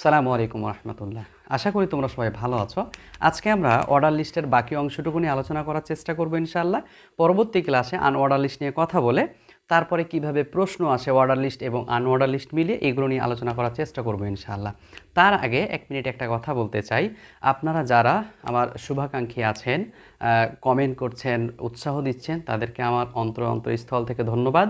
আসসালামু আলাইকুম রহমতুল্লাহ। আশা করি তোমরা সবাই ভালো আছো। আজকে আমরা অর্ডার লিস্টের বাকি অংশটুকু নিয়ে আলোচনা করার চেষ্টা করবো ইনশাআল্লাহ। পরবর্তী ক্লাসে আনঅর্ডার লিস্ট নিয়ে কথা বলে তারপরে কিভাবে প্রশ্ন আসে অর্ডার লিস্ট এবং আনঅর্ডার লিস্ট মিলিয়ে এগুলো নিয়ে আলোচনা করার চেষ্টা করবো ইনশাআল্লাহ। তার আগে এক মিনিট একটা কথা বলতে চাই। আপনারা যারা আমার শুভাকাঙ্ক্ষী আছেন, কমেন্ট করছেন, উৎসাহ দিচ্ছেন, তাদেরকে আমার অন্তরস্থল থেকে ধন্যবাদ।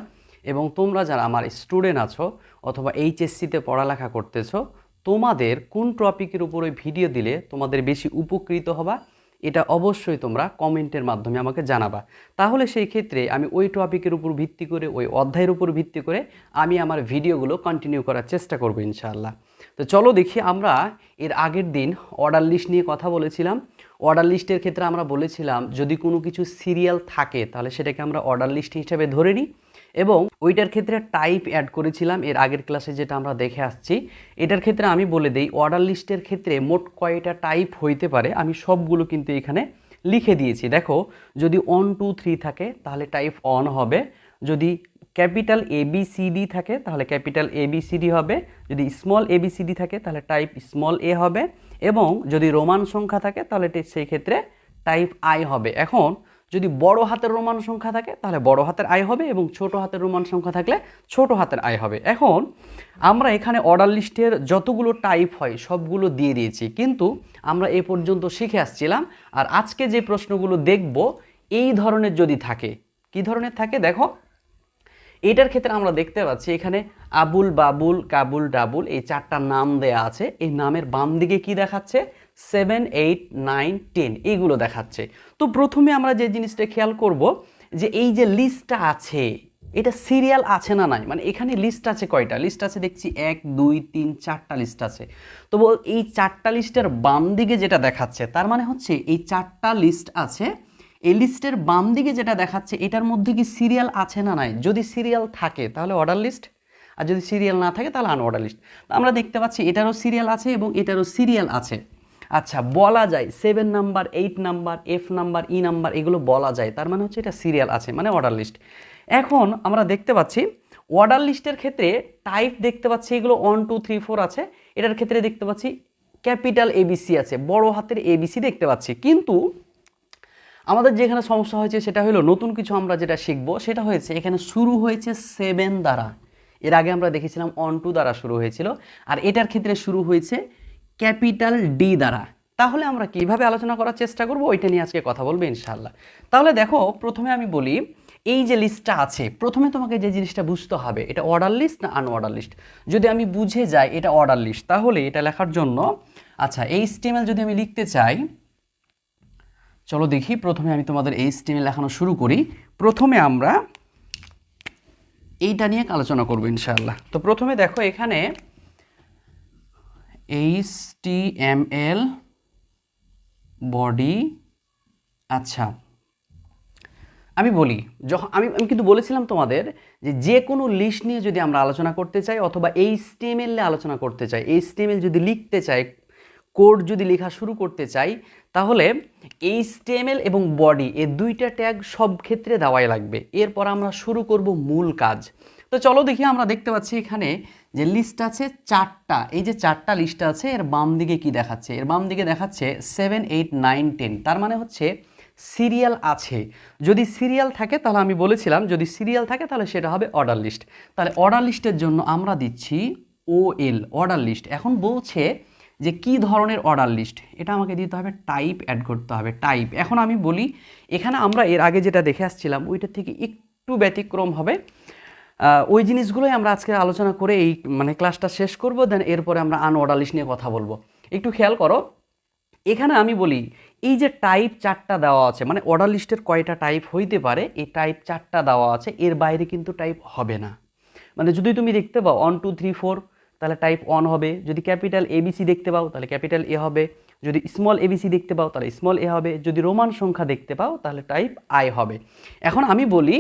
এবং তোমরা যারা আমার স্টুডেন্ট আছো অথবা এইচএসসিতে পড়ালেখা করতেছো, তোমাদের কোন টপিকের উপরে ভিডিও দিলে তোমাদের বেশি উপকৃত হবা, এটা অবশ্যই তোমরা কমেন্টের মাধ্যমে আমাকে জানাবা। তাহলে সেই ক্ষেত্রে আমি ওই টপিকের উপর ভিত্তি করে, ওই অধ্যায়ের উপর ভিত্তি করে আমি আমার ভিডিওগুলো কন্টিনিউ করার চেষ্টা করব ইনশাআল্লাহ। তো চলো দেখি, আমরা এর আগের দিন অর্ডার লিস্ট নিয়ে কথা বলেছিলাম। অর্ডার লিস্টের ক্ষেত্রে আমরা বলেছিলাম যদি কোনো কিছু সিরিয়াল থাকে তাহলে সেটাকে আমরা অর্ডার লিস্ট হিসেবে ধরে নিই, এবং ওইটার ক্ষেত্রে টাইপ অ্যাড করেছিলাম এর আগের ক্লাসে, যেটা আমরা দেখে আসছি। এটার ক্ষেত্রে আমি বলে দিই অর্ডার লিস্টের ক্ষেত্রে মোট কয়টা টাইপ হইতে পারে, আমি সবগুলো কিন্তু এখানে লিখে দিয়েছি। দেখো, যদি 1 2 3 থাকে তাহলে টাইপ 1 হবে, যদি ক্যাপিটাল ABCD থাকে তাহলে ক্যাপিটাল ABCD হবে, যদি স্মল ABCD থাকে তাহলে টাইপ স্মল এ হবে, এবং যদি রোমান সংখ্যা থাকে তাহলে সেই ক্ষেত্রে টাইপ I হবে। এখন যদি বড় হাতের রোমান সংখ্যা থাকে তাহলে বড় হাতের আই হবে, এবং ছোট হাতের রোমান সংখ্যা থাকলে ছোট হাতের আই হবে। এখন আমরা এখানে অর্ডার লিস্টের যতগুলো টাইপ হয় সবগুলো দিয়ে দিয়েছি, কিন্তু আমরা এ পর্যন্ত শিখে আসছিলাম। আর আজকে যে প্রশ্নগুলো দেখব এই ধরনের যদি থাকে, কি ধরনের থাকে দেখো, এটার ক্ষেত্রে আমরা দেখতে পাচ্ছি এখানে আবুল, বাবুল, কাবুল, ডাবুল এই চারটা নাম দেয়া আছে। এই নামের বাম দিকে কি দেখাচ্ছে? 7 8 9 10 এইগুলো দেখাচ্ছে। তো প্রথমে আমরা যে জিনিসটা খেয়াল করব যে এই যে লিস্টটা আছে এটা সিরিয়াল আছে না নাই, মানে এখানে লিস্ট আছে কয়টা? লিস্ট আছে দেখছি 1 2 3 4টা লিস্ট আছে। তো এই চারটা লিস্টের বাম দিকে যেটা দেখাচ্ছে তার মানে হচ্ছে এই চারটা লিস্ট আছে। এই লিস্টের বাম দিকে যেটা দেখাচ্ছে এটার মধ্যে কি সিরিয়াল আছে না নাই? যদি সিরিয়াল থাকে তাহলে অর্ডার লিস্ট, আর যদি সিরিয়াল না থাকে তাহলে আনঅর্ডার লিস্ট। আমরা দেখতে পাচ্ছি এটারও সিরিয়াল আছে এবং এটারও সিরিয়াল আছে। আচ্ছা, বলা যায় 7 number, 8 number, F number, E number এগুলো বলা যায়, তার মানে হচ্ছে এটা সিরিয়াল আছে, মানে অর্ডার লিস্ট। এখন আমরা দেখতে পাচ্ছি অর্ডার লিস্টের ক্ষেত্রে টাইপ দেখতে পাচ্ছি এগুলো 1 2 3 4 আছে। এটার ক্ষেত্রে দেখতে পাচ্ছি ক্যাপিটাল ABC আছে, বড় হাতের ABC দেখতে পাচ্ছি। কিন্তু আমাদের যেখানে সমস্যা হয়েছে সেটা হলো নতুন কিছু আমরা যেটা শিখব সেটা হয়েছে এখানে শুরু হয়েছে 7 দ্বারা। এর আগে আমরা দেখেছিলাম 1 2 দ্বারা শুরু হয়েছিল, আর এটার ক্ষেত্রে শুরু হয়েছে ক্যাপিটাল D দ্বারা। তাহলে আমরা কিভাবে আলোচনা করার চেষ্টা করব ওইটা নিয়ে আজকে কথা বলবো ইনশাআল্লাহ। তাহলে দেখো, প্রথমে আমি বলি এই যে লিস্টটা আছে, প্রথমে তোমাকে যে জিনিসটা বুঝতে হবে এটা অর্ডার লিস্ট না আনঅর্ডার লিস্ট। যদি আমি বুঝে যাই এটা অর্ডার লিস্ট, তাহলে এটা লেখার জন্য আচ্ছা HTML যদি আমি লিখতে চাই, চলো দেখি, প্রথমে আমি তোমাদের HTML লেখানো শুরু করি। প্রথমে আমরা এইটা নিয়ে আলোচনা করব ইনশাআল্লাহ। তো প্রথমে দেখো এখানে HTML বডি। আচ্ছা, আমি বলি, যখন আমি কিন্তু বলেছিলাম তোমাদের যে কোনো লিস্ট নিয়ে যদি আমরা আলোচনা করতে চাই অথবা HTML এ আলোচনা করতে চাই, HTML যদি লিখতে চাই, কোড যদি লেখা শুরু করতে চাই, তাহলে HTML এবং বডি এই দুইটা ট্যাগ সব ক্ষেত্রে দেওয়াই লাগবে। এরপর আমরা শুরু করব মূল কাজ। তো চলো দেখি, আমরা দেখতে পাচ্ছি এখানে যে লিস্ট আছে চারটা, এই যে চারটা লিস্ট আছে এর বাম দিকে কি দেখাচ্ছে? এর বাম দিকে দেখাচ্ছে 7 8 9 10, তার মানে হচ্ছে সিরিয়াল আছে। যদি সিরিয়াল থাকে তাহলে আমি বলেছিলাম যদি সিরিয়াল থাকে তাহলে সেটা হবে অর্ডার লিস্ট। তাহলে অর্ডার লিস্টের জন্য আমরা দিচ্ছি OL, অর্ডার লিস্ট। এখন বলছে যে কি ধরনের অর্ডার লিস্ট, এটা আমাকে দিতে হবে টাইপ অ্যাড করতে হবে, টাইপ। এখন আমি বলি এখানে আমরা এর আগে যেটা দেখে আসছিলাম ওইটার থেকে একটু ব্যতিক্রম হবে। ওই জিনিসগুলোই আমরা আজকে আলোচনা করে এই মানে ক্লাসটা শেষ করব, দেন এরপরে আমরা আনঅর্ডার লিস্ট নিয়ে কথা বলবো। একটু খেয়াল করো, এখানে আমি বলি এই যে টাইপ চারটা দেওয়া আছে, মানে অর্ডার লিস্টের কয়টা টাইপ হইতে পারে এই টাইপ চারটা দেওয়া আছে, এর বাইরে কিন্তু টাইপ হবে না। মানে যদি তুমি দেখতে পাও 1 2 3 4 তাহলে টাইপ 1 হবে, যদি ক্যাপিটাল ABC দেখতে পাও তাহলে ক্যাপিটাল A হবে, যদি স্মল ABC দেখতে পাও তাহলে স্মল A হবে, যদি রোমান সংখ্যা দেখতে পাও তাহলে টাইপ I হবে। এখন আমি বলি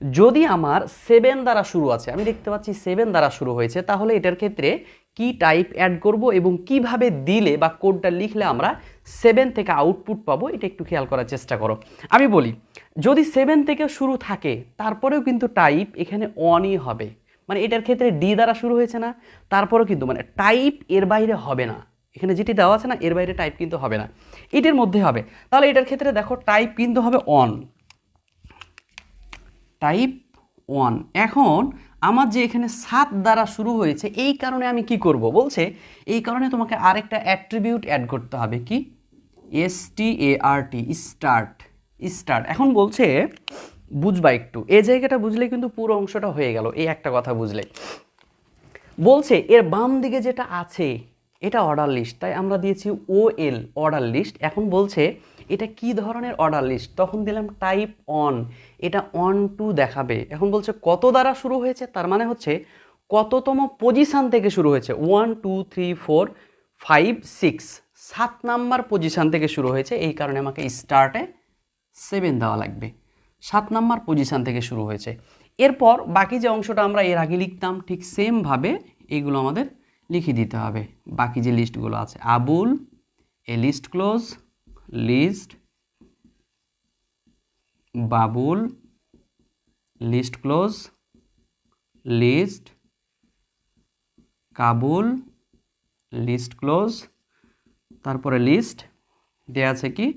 যদি আমার 7 দ্বারা শুরু আছে, আমি দেখতে পাচ্ছি 7 দ্বারা শুরু হয়েছে, তাহলে এটার ক্ষেত্রে কি টাইপ অ্যাড করব এবং কিভাবে দিলে বা কোডটা লিখলে আমরা 7 থেকে আউটপুট পাবো, এটা একটু খেয়াল করার চেষ্টা করো। আমি বলি যদি 7 থেকে শুরু থাকে তারপরেও কিন্তু টাইপ এখানে 1ই হবে, মানে এটার ক্ষেত্রে ডি দ্বারা শুরু হয়েছে না, তারপরেও কিন্তু মানে টাইপ এর বাইরে হবে না, এখানে যেটি দেওয়া আছে না এর বাইরে টাইপ কিন্তু হবে না, এটার মধ্যে হবে। তাহলে এটার ক্ষেত্রে দেখো টাইপ কিন্তু হবে অন, টাইপ 1। এখন আমার যে এখানে 7 দ্বারা শুরু হয়েছে, এই কারণে আমি কি করব বলছে, এই কারণে তোমাকে আরেকটা অ্যাট্রিবিউট অ্যাড করতে হবে, কি START, স্টার্ট, স্টার্ট। এখন বলছে বুঝবা একটু, এই জায়গাটা বুঝলে কিন্তু পুরো অংশটা হয়ে গেল, এই একটা কথা বুঝলে। বলছে এর বাম দিকে যেটা আছে এটা অর্ডার লিস্ট, তাই আমরা দিয়েছি OL, অর্ডার লিস্ট। এখন বলছে এটা কি ধরনের অর্ডার লিস্ট, তখন দিলাম টাইপ অন, এটা অন টু দেখাবে। এখন বলছে কত দ্বারা শুরু হয়েছে, তার মানে হচ্ছে কততম পজিশান থেকে শুরু হয়েছে, 1 2 3 4 5 6, 7 নাম্বার পজিশান থেকে শুরু হয়েছে, এই কারণে আমাকে স্টার্টে 7 দেওয়া লাগবে, 7 নাম্বার পজিশান থেকে শুরু হয়েছে। এরপর বাকি যে অংশটা আমরা এর আগে লিখতাম ঠিক সেমভাবে এইগুলো আমাদের লিখে দিতে হবে। বাকি যে লিস্টগুলো আছে, আবুল, এ list close, list, Babul, list close, list, Kabul, list close, তারপরে লিস্ট দেয়া আছে কি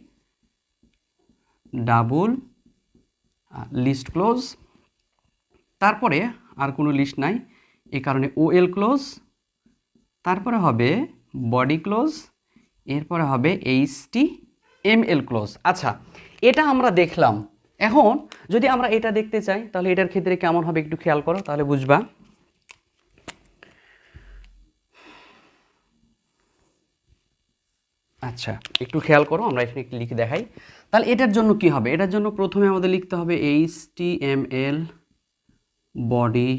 ডাবুল, লিস্ট ক্লোজ, তারপরে আর কোনো লিস্ট নাই, এই কারণে OL ক্লোজ, তারপরে হবে বডি ক্লোজ, এরপরে হবে HTML ক্লোজ। আচ্ছা, এটা আমরা দেখলাম। এখন যদি আমরা এটা দেখতে চাই তাহলে এটার ক্ষেত্রে কেমন হবে একটু খেয়াল করো, তাহলে বুঝবা। আচ্ছা, একটু খেয়াল করো, আমরা এখানে একটু লিখে দেখাই। তাহলে এটার জন্য কি হবে, এটার জন্য প্রথমে আমাদের লিখতে হবে HTML বডি।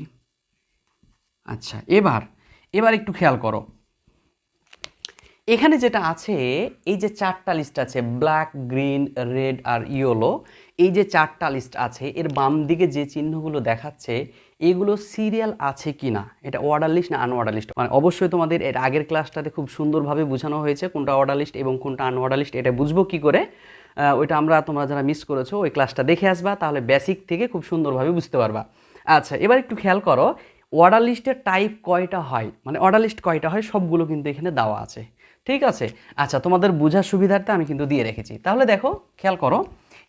আচ্ছা, এবার একটু খেয়াল করো, এখানে যেটা আছে এই যে 4টা লিস্ট আছে, ব্ল্যাক, গ্রিন, রেড আর ইয়েলো, এই যে 4টা লিস্ট আছে এর বাম দিকে যে চিহ্নগুলো দেখাচ্ছে এগুলো সিরিয়াল আছে কিনা, এটা অর্ডার লিস্ট না আনঅর্ডার লিস্ট। মানে অবশ্যই তোমাদের এর আগের ক্লাসটাতে খুব সুন্দরভাবে বোঝানো হয়েছে কোনটা অর্ডার লিস্ট এবং কোনটা আনঅর্ডার লিস্ট, এটা বুঝবো কি করে, ওইটা তোমরা যারা মিস করেছো ওই ক্লাসটা দেখে আসবা, তাহলে বেসিক থেকে খুব সুন্দরভাবে বুঝতে পারবা। আচ্ছা, এবার একটু খেয়াল করো, অর্ডার লিস্টের টাইপ কয়টা হয়, মানে অর্ডার লিস্ট কয়টা হয় সবগুলো কিন্তু এখানে দেওয়া আছে, ঠিক আছে। আচ্ছা, তোমাদের বোঝার সুবিধার্থে আমি কিন্তু দিয়ে রেখেছি। তাহলে দেখো খেয়াল করো,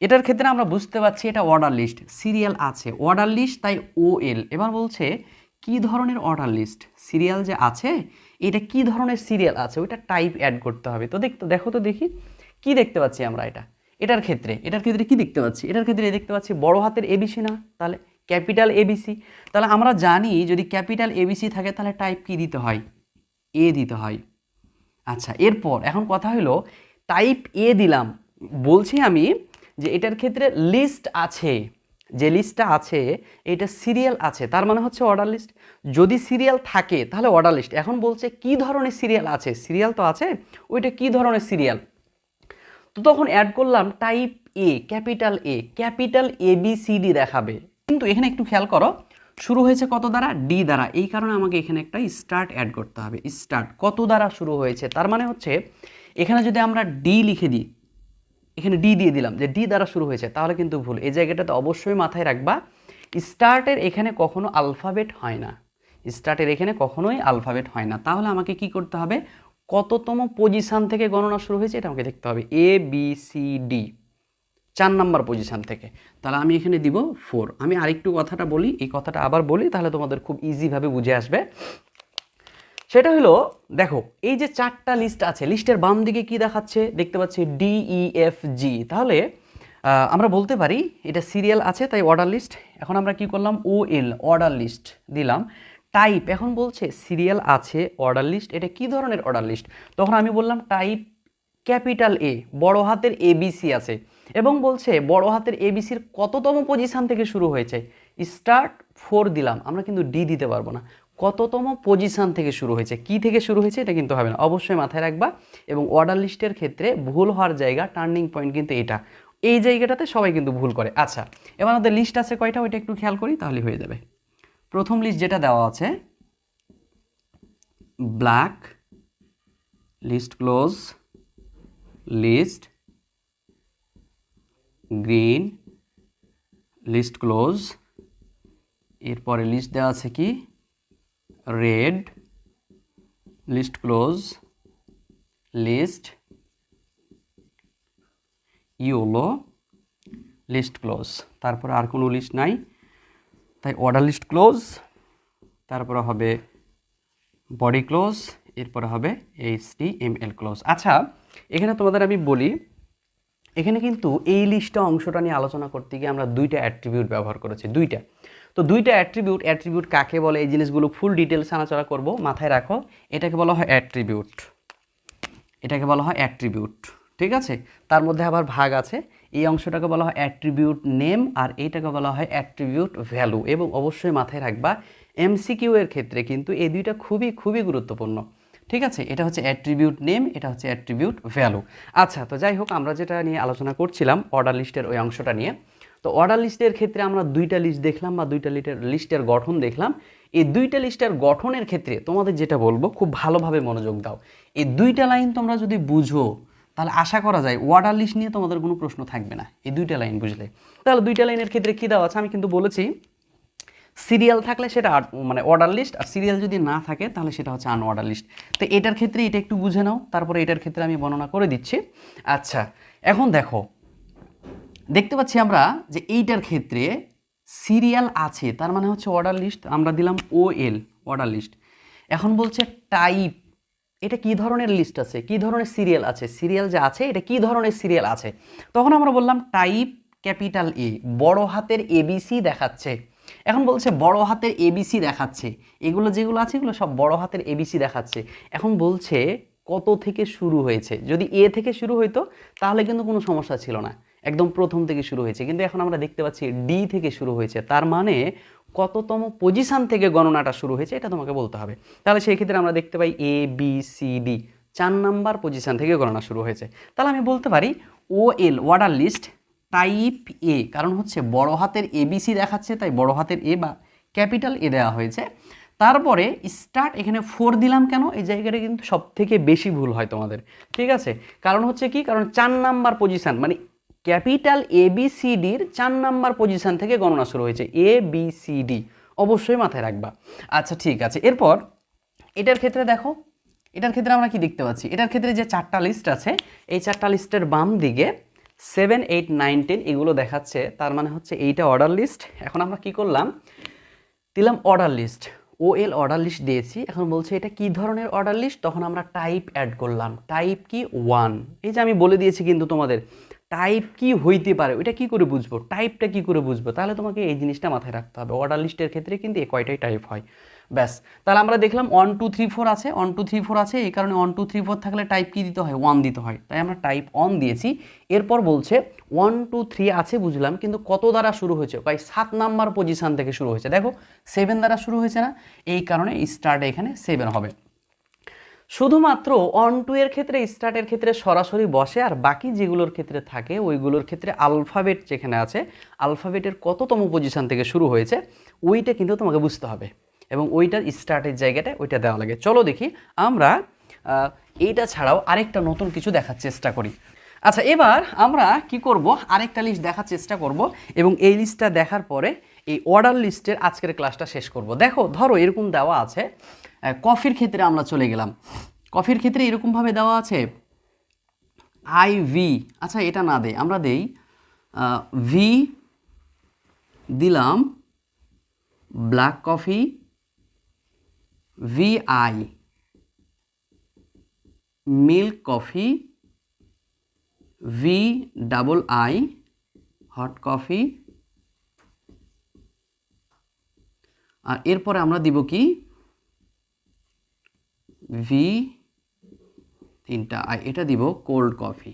এটার ক্ষেত্রে আমরা বুঝতে পারছি এটা অর্ডার লিস্ট, সিরিয়াল আছে, অর্ডার লিস্ট তাই OL। এবার বলছে কি ধরনের অর্ডার লিস্ট, সিরিয়াল যে আছে এটা কি ধরনের সিরিয়াল আছে ওইটা টাইপ অ্যাড করতে হবে। তো দেখো তো দেখি কি দেখতে পাচ্ছি আমরা, এটার ক্ষেত্রে কি দেখতে পাচ্ছি, এটার ক্ষেত্রে দেখতে পাচ্ছি বড় হাতের ABC না, তাহলে ক্যাপিটাল ABC। তাহলে আমরা জানি যদি ক্যাপিটাল ABC থাকে তাহলে টাইপ কি দিতে হয়, A দিতে হয়। আচ্ছা, এরপর এখন কথা হলো টাইপ A দিলাম, বলছি আমি যে এটার ক্ষেত্রে লিস্ট আছে, যে লিস্টটা আছে এটা সিরিয়াল আছে, তার মানে হচ্ছে অর্ডার লিস্ট। যদি সিরিয়াল থাকে তাহলে অর্ডার লিস্ট। এখন বলছে কি ধরনের সিরিয়াল আছে, সিরিয়াল তো আছে, ওইটা কি ধরনের সিরিয়াল, তো তখন অ্যাড করলাম টাইপ A, ক্যাপিটাল ABCD দেখাবে। কিন্তু এখানে একটু খেয়াল করো, শুরু হয়েছে কত দ্বারা, D দ্বারা, এই কারণে আমাকে এখানে একটা স্টার্ট অ্যাড করতে হবে। স্টার্ট কত দ্বারা শুরু হয়েছে, তার মানে হচ্ছে এখানে যদি আমরা D লিখে দিই, এখানে D দিয়ে দিলাম যে D দ্বারা শুরু হয়েছে, তাহলে কিন্তু ভুল। এই জায়গাটাতে অবশ্যই মাথায় রাখবা স্টার্টের এখানে কখনো আলফাবেট হয় না, স্টার্টের এখানে কখনোই আলফাবেট হয় না। তাহলে আমাকে কি করতে হবে, কততম পজিশান থেকে গণনা শুরু হয়েছে এটা আমাকে দেখতে হবে, ABCD 4 নাম্বার পজিশান থেকে। তাহলে আমি এখানে দিব 4। আমি আরেকটু কথাটা বলি, এই কথাটা আবার বলি তাহলে তোমাদের খুব ইজিভাবে বুঝে আসবে। সেটা হলো দেখো এই যে 4টা লিস্ট আছে, লিস্টের বাম দিকে কি দেখাচ্ছে দেখতে পাচ্ছি DEFG। তাহলে আমরা বলতে পারি এটা সিরিয়াল আছে তাই অর্ডার লিস্ট। এখন আমরা কি করলাম, OL অর্ডার লিস্ট দিলাম। টাইপ এখন বলছে সিরিয়াল আছে অর্ডার লিস্ট, এটা কি ধরনের অর্ডার লিস্ট, তখন আমি বললাম টাইপ ক্যাপিটাল A, বড় হাতের ABC আছে, এবং বলছে বড় হাতের ABCর কততম পজিশান থেকে শুরু হয়েছে, স্টার্ট 4 দিলাম। আমরা কিন্তু D দিতে পারবো না, কততম পজিশান থেকে শুরু হয়েছে, কি থেকে শুরু হয়েছে এটা কিন্তু হবে না, অবশ্যই মাথায় রাখবা। এবং অর্ডার লিস্টের ক্ষেত্রে ভুল হওয়ার জায়গা, টার্নিং পয়েন্ট কিন্তু এটা, এই জায়গাটাতে সবাই কিন্তু ভুল করে। আচ্ছা, এবার আমাদের লিস্ট আছে কয়টা ওইটা একটু খেয়াল করি তাহলে হয়ে যাবে। প্রথম লিস্ট যেটা দেওয়া আছে black, list close, list, green, list close, এরপরে লিস্ট দেওয়া আছে কি red, list close, list, yellow, list close. তারপরে আর কোনো লিস্ট নাই, তাই অর্ডার লিস্ট ক্লোজ, তারপরে হবে বডি ক্লোজ, এরপরে হবে HTML ক্লোজ। আচ্ছা, এখানে তোমাদের আমি বলি, এখানে কিন্তু এই লিস্টটা অংশটা নিয়ে আলোচনা করতে গিয়ে আমরা দুইটা অ্যাট্রিবিউট ব্যবহার করেছি, দুইটা। তো দুইটা অ্যাট্রিবিউট কাকে বলে, এই জিনিসগুলো ফুল ডিটেলস আলোচনা করব, মাথায় রাখো। এটাকে বলা হয় অ্যাট্রিবিউট, এটাকে বলা হয় অ্যাট্রিবিউট, ঠিক আছে। তার মধ্যে আবার ভাগ আছে, এই অংশটাকে বলা হয় অ্যাট্রিবিউট নেম, আর এইটাকে বলা হয় অ্যাট্রিবিউট ভ্যালু। এবং অবশ্যই মাথায় রাখবা, MCQ এর ক্ষেত্রে কিন্তু এই দুইটা খুবই খুবই গুরুত্বপূর্ণ, ঠিক আছে। এটা হচ্ছে অ্যাট্রিবিউট নেম, এটা হচ্ছে অ্যাট্রিবিউট ভ্যালু। আচ্ছা, তো যাই হোক, আমরা যেটা নিয়ে আলোচনা করছিলাম অর্ডার লিস্টের ওই অংশটা নিয়ে। তো অর্ডার লিস্টের ক্ষেত্রে আমরা দুইটা লিস্ট দেখলাম বা দুইটা লিস্টের গঠন দেখলাম। এই দুইটা লিস্টের গঠনের ক্ষেত্রে তোমাদের যেটা বলবো, খুব ভালোভাবে মনোযোগ দাও। এই দুইটা লাইন তোমরা যদি বুঝো, তাহলে আশা করা যায় অর্ডার লিস্ট নিয়ে তোমাদের কোনো প্রশ্ন থাকবে না, এই দুইটা লাইন বুঝলে। তাহলে দুইটা লাইনের ক্ষেত্রে কী দেওয়া আছে, আমি কিন্তু বলেছি সিরিয়াল থাকলে সেটা মানে অর্ডার লিস্ট, আর সিরিয়াল যদি না থাকে তাহলে সেটা হচ্ছে আনঅর্ডার লিস্ট। তো এটার ক্ষেত্রে এটা একটু বুঝে নাও, তারপরে এটার ক্ষেত্রে আমি বর্ণনা করে দিচ্ছি। আচ্ছা, এখন দেখো, দেখতে পাচ্ছি আমরা যে এইটার ক্ষেত্রে সিরিয়াল আছে, তার মানে হচ্ছে অর্ডার লিস্ট, আমরা দিলাম OL, অর্ডার লিস্ট। এখন বলছে টাইপ, এটা কি ধরনের লিস্ট আছে, কি ধরনের সিরিয়াল আছে, সিরিয়াল যে আছে এটা কি ধরনের সিরিয়াল আছে। তখন আমরা বললাম টাইপ ক্যাপিটাল A, বড় হাতের ABC দেখাচ্ছে। এখন বলছে বড় হাতের ABC দেখাচ্ছে, এগুলো যেগুলো আছে এগুলো সব বড় হাতের ABC দেখাচ্ছে। এখন বলছে কত থেকে শুরু হয়েছে, যদি A থেকে শুরু হইতো তাহলে কিন্তু কোনো সমস্যা ছিল না, একদম প্রথম থেকে শুরু হয়েছে। কিন্তু এখন আমরা দেখতে পাচ্ছি D থেকে শুরু হয়েছে, তার মানে কততম পজিশন থেকে গণনাটা শুরু হয়েছে এটা তোমাকে বলতে হবে। তাহলে সেই ক্ষেত্রে আমরা দেখতে পাই ABCD 4 নাম্বার পজিশন থেকে গণনা শুরু হয়েছে। তাহলে আমি বলতে পারি OL, order list type A, কারণ হচ্ছে বড় হাতের ABC দেখাচ্ছে, তাই বড় হাতের A বা ক্যাপিটাল A দেওয়া হয়েছে। তারপরে স্টার্ট, এখানে 4 দিলাম কেন, এই জায়গাটা কিন্তু সব থেকে বেশি ভুল হয় তোমাদের, ঠিক আছে। কারণ হচ্ছে কি, কারণ 4 নাম্বার পজিশন, মানে ক্যাপিটাল ABCDর 4 নাম্বার পজিশন থেকে গণনা শুরু হয়েছে, ABCD, অবশ্যই মাথায় রাখবা। আচ্ছা, ঠিক আছে। এরপর এটার ক্ষেত্রে দেখো, এটার ক্ষেত্রে আমরা কি দেখতে পাচ্ছি, এটার ক্ষেত্রে যে 4টা লিস্ট আছে, এই 4টা লিস্টের বাম দিকে 7, 8, 9, 10 এগুলো দেখাচ্ছে, তার মানে হচ্ছে এইটা অর্ডার লিস্ট। এখন আমরা কি করলাম, দিলাম order list, OL order list দিয়েছি। এখন বলছে এটা কি ধরনের অর্ডার লিস্ট, তখন আমরা টাইপ অ্যাড করলাম, টাইপ কি 1। এই যে আমি বলে দিয়েছি কিন্তু তোমাদের টাইপ কি হইতে পারে, ওইটা কি করে বুঝবো, টাইপটা কি করে বুঝবো, তাহলে তোমাকে এই জিনিসটা মাথায় রাখতে হবে। অর্ডার লিস্টের ক্ষেত্রে কিন্তু এই কয়টাই টাইপ হয়, ব্যাস। তাহলে আমরা দেখলাম 1, 2, 3, 4 আছে, 1, 2, 3, 4 আছে, এই কারণে 1, 2, 3, 4 থাকলে টাইপ কি দিতে হয়, 1 দিতে হয়, তাই আমরা টাইপ 1 দিয়েছি। এরপর বলছে 1, 2, 3 আছে বুঝলাম, কিন্তু কত দ্বারা শুরু হয়েছে, ভাই 7 নাম্বার পজিশন থেকে শুরু হয়েছে, দেখো 7 দ্বারা শুরু হয়েছে না, এই কারণে স্টার্ট এখানে 7 হবে। শুধুমাত্র 1, 2 এর ক্ষেত্রে স্টার্টের ক্ষেত্রে সরাসরি বসে, আর বাকি যেগুলোর ক্ষেত্রে থাকে ওইগুলোর ক্ষেত্রে আলফাবেট যেখানে আছে, আলফাবেটের কততম পজিশন থেকে শুরু হয়েছে ওইটা কিন্তু তোমাকে বুঝতে হবে, এবং ওইটার স্টার্টের জায়গাটা ওইটা দেওয়া লাগে। চলো দেখি আমরা এইটা ছাড়াও আরেকটা নতুন কিছু দেখার চেষ্টা করি। আচ্ছা, এবার আমরা কি করব, আরেকটা লিস্ট দেখার চেষ্টা করব, এবং এই লিস্টটা দেখার পরে এই অর্ডার লিস্টের আজকের ক্লাসটা শেষ করব। দেখো, ধরো এরকম দেওয়া আছে, কফির ক্ষেত্রে আমরা চলে গেলাম, কফির ক্ষেত্রে এরকমভাবে দেওয়া আছে IV। আচ্ছা, এটা না দেই, আমরা দেই V, দিলাম black coffee, VI milk coffee, VII hot coffee, আর এরপরে আমরা দিব কি তিনটা I, এটা দিব কোল্ড কফি।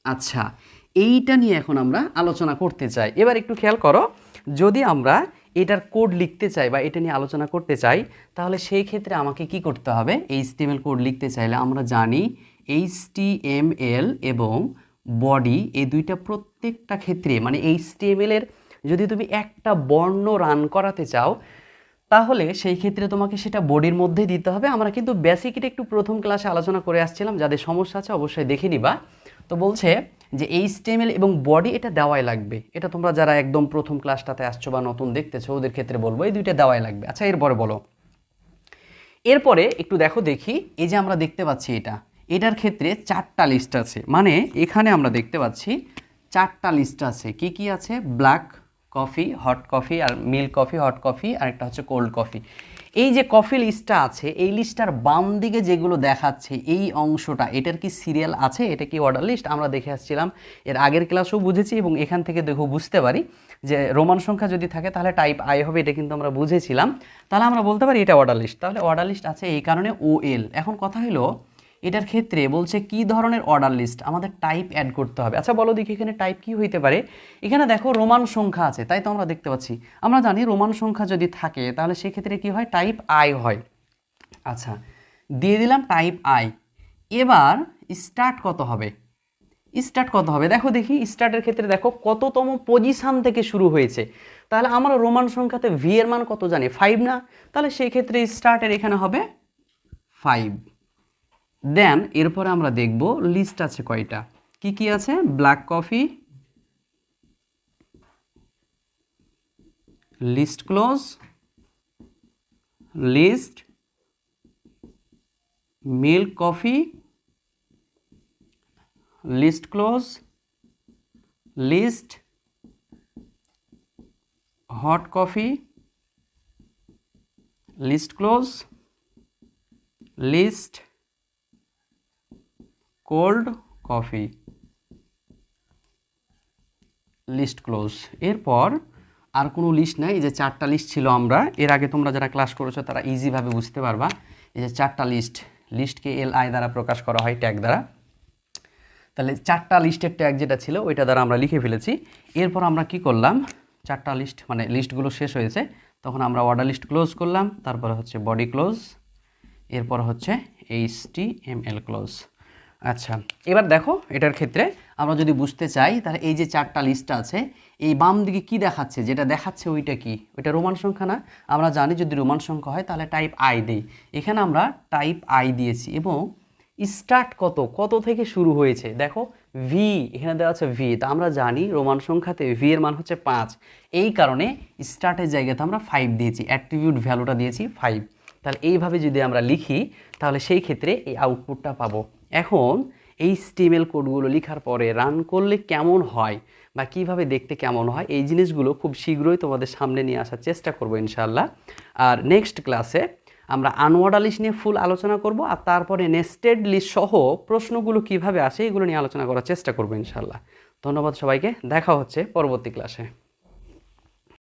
আচ্ছা, এইটা নিয়ে এখন আমরা আলোচনা করতে চাই। এবার একটু খেয়াল করো, যদি আমরা এটার কোড লিখতে চাই বা এটা নিয়ে আলোচনা করতে চাই, তাহলে সেই ক্ষেত্রে আমাকে কি করতে হবে, HTML কোড লিখতে চাইলে আমরা জানি HTML এবং বডি, এই দুইটা প্রত্যেকটা ক্ষেত্রে, মানে HTML এর যদি তুমি একটা বর্ণ রান করাতে চাও, তাহলে সেই ক্ষেত্রে তোমাকে সেটা বডির মধ্যে দিতে হবে। আমরা কিন্তু বেসিক এটা একটু প্রথম ক্লাসে আলোচনা করে আসছিলাম, যাদের সমস্যা আছে অবশ্যই দেখে নিবা। তো বলছে যে HTML এবং বডি এটা দেওয়াই লাগবে। এটা তোমরা যারা একদম প্রথম ক্লাসটাতে আসছো বা নতুন দেখতেছো ওদের ক্ষেত্রে বলবো এই দুইটা দেওয়াই লাগবে। আচ্ছা এরপরে বলো, এরপরে একটু দেখি এই যে আমরা দেখতে পাচ্ছি এটার ক্ষেত্রে 4টা লিস্ট আছে, মানে এখানে আমরা দেখতে পাচ্ছি 4টা লিস্ট আছে। কি কি আছে? ব্ল্যাক কফি, হট কফি, আর মিল্ক কফি, হট কফি, আর একটা হচ্ছে কোল্ড কফি। এই যে কফি লিস্টটা আছে এই লিস্টটার বাম দিকে যেগুলো দেখাচ্ছে এই অংশটা, এটার কি সিরিয়াল আছে, এটা কি অর্ডার লিস্ট? আমরা দেখে আসছিলাম এর আগের ক্লাসেও বুঝেছি, এবং এখান থেকে দেখো বুঝতে পারি যে রোমান সংখ্যা যদি থাকে তাহলে টাইপ আই হবে, এটা কিন্তু আমরা বুঝেছিলাম। তাহলে আমরা বলতে পারি এটা অর্ডার লিস্ট। তাহলে অর্ডার লিস্ট আছে এই কারণে OL। এখন কথা হলো এটার ক্ষেত্রে বলছে কি ধরনের অর্ডার লিস্ট, আমাদের টাইপ অ্যাড করতে হবে। আচ্ছা বলো দেখি এখানে টাইপ কি হইতে পারে? এখানে দেখো রোমান সংখ্যা আছে, তাই তো আমরা দেখতে পাচ্ছি। আমরা জানি রোমান সংখ্যা যদি থাকে তাহলে সেক্ষেত্রে কি হয়? টাইপ আই হয়। আচ্ছা দিয়ে দিলাম টাইপ আই। এবার স্টার্ট কত হবে? স্টার্ট কত হবে দেখো দেখি। স্টার্টের ক্ষেত্রে দেখো কততম পজিশন থেকে শুরু হয়েছে। তাহলে আমরা রোমান সংখ্যাতে ভি এর মান কত জানি? 5 না? তাহলে সেই ক্ষেত্রে স্টার্টের এখানে হবে 5। দেন এরপরে আমরা দেখব লিস্ট আছে কয়টা, কি কি আছে? Black coffee, list close, list, milk coffee, list close, list, hot coffee, list close, list, cold coffee, list close. এরপর আর কোনো লিস্ট নাই। এই যে 4টা লিস্ট ছিল, আমরা এর আগে তোমরা যারা ক্লাস করেছো তারা ইজিভাবে বুঝতে পারবা। এই যে 4টা লিস্টকে LI দ্বারা প্রকাশ করা হয়, ট্যাগ দ্বারা। তাহলে 4টা লিস্টের ট্যাগ যেটা ছিল ওইটা দ্বারা আমরা লিখে ফেলেছি। এরপর আমরা কি করলাম? 4টা লিস্ট মানে লিস্টগুলো শেষ হয়েছে, তখন আমরা অর্ডার লিস্ট ক্লোজ করলাম, তারপরে হচ্ছে বডি ক্লোজ, এরপর হচ্ছে HTML ক্লোজ। আচ্ছা এবার দেখো এটার ক্ষেত্রে আমরা যদি বুঝতে চাই তাহলে এই যে 4টা লিস্ট আছে এই বাম দিকে কি দেখাচ্ছে? যেটা দেখাচ্ছে ওইটা কি? ওইটা রোমান সংখ্যা না? আমরা জানি যদি রোমান সংখ্যা হয় তাহলে টাইপ আই দেই। এখানে আমরা টাইপ আই দিয়েছি, এবং স্টার্ট কত থেকে শুরু হয়েছে দেখো ভি, এখানে দেওয়া আছে ভি। তা আমরা জানি রোমান সংখ্যাতে ভি এর মান হচ্ছে 5, এই কারণে স্টার্টের জায়গাতে আমরা 5 দিয়েছি, অ্যাট্রিবিউট ভ্যালুটা দিয়েছি 5। তাহলে এইভাবে যদি আমরা লিখি তাহলে সেই ক্ষেত্রে এই আউটপুটটা পাবো। এখন এই HTML কোডগুলো লেখার পরে রান করলে কেমন হয় বা কিভাবে দেখতে কেমন হয় এই জিনিসগুলো খুব শীঘ্রই তোমাদের সামনে নিয়ে আসার চেষ্টা করব ইনশাআল্লাহ। আর নেক্সট ক্লাসে আমরা আনঅর্ডার লিস্ট নিয়ে ফুল আলোচনা করব, আর তারপরে নেস্টেড লিস্ট সহ প্রশ্নগুলো কিভাবে আসে এগুলো নিয়ে আলোচনা করার চেষ্টা করব ইনশাআল্লাহ। ধন্যবাদ সবাইকে, দেখা হচ্ছে পরবর্তী ক্লাসে।